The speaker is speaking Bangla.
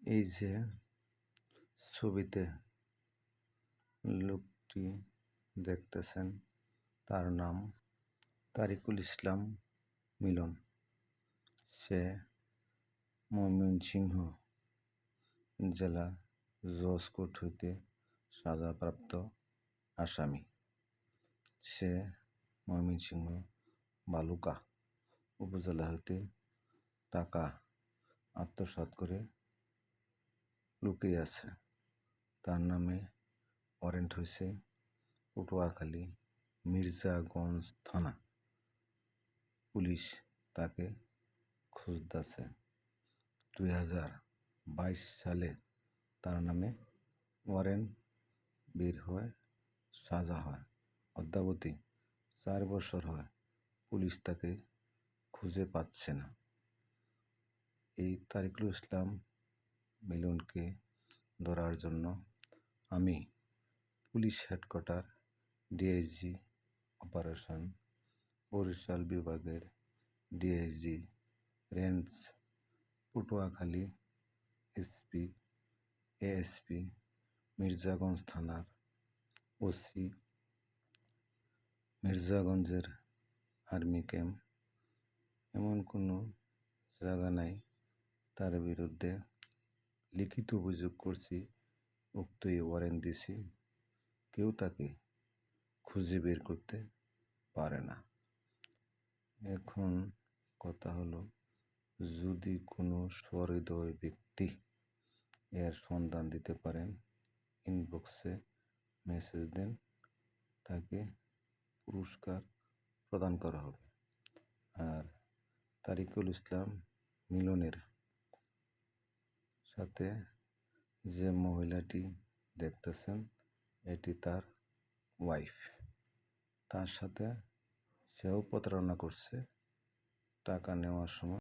এই যে ছবিতে লোকটি দেখতেছেন, তার নাম তারিকুল ইসলাম মিলন। সে ময়মনসিংহ জেলা জজ কোর্ট হইতে সাজাপ্রাপ্ত আসামি। সে ময়মনসিংহ বালুকা উপজেলা হইতে টাকা আত্মসাৎ করে লুকিয়ে আছে। তার নামে ওয়ারেন্ট হয়েছে পটুয়াখালী মির্জাগঞ্জ থানা। পুলিশ তাকে খুঁজতেছে। 2022 সালে তার নামে ওয়ারেন্ট বের হয়, সাজা হয়। অদ্যাবধি 4 বছর হয়, পুলিশ তাকে খুঁজে পাচ্ছে না। এই তারিকুল ইসলাম মিলনকে ধরার জন্য আমি police headquarter DIG operation Barishal বিভাগের DIG range Patuakhali SP ASP Mirzaganj থানার ওসি মির্জাগঞ্জের আর্মি ক্যাম্প, এমন কোনো জায়গা নাই তার বিরুদ্ধে লিখিত অভিযোগ করছি, উক্ত ওয়ারেন্ট দিছি, কেউ তাকে খুঁজে বের করতে পারে না। এখন কথা হলো, যদি কোনো সহৃদয় ব্যক্তি এর সন্ধান দিতে পারেন, ইনবক্সে মেসেজ দেন, তাকে পুরস্কার প্রদান করা হবে। আর তারিকুল ইসলাম মিলনের সাথে যে মহিলাটি দেখতেছেন, এটি তার ওয়াইফ। তার সাথে সেও প্রতারণা করছে টাকা নেওয়ার সময়।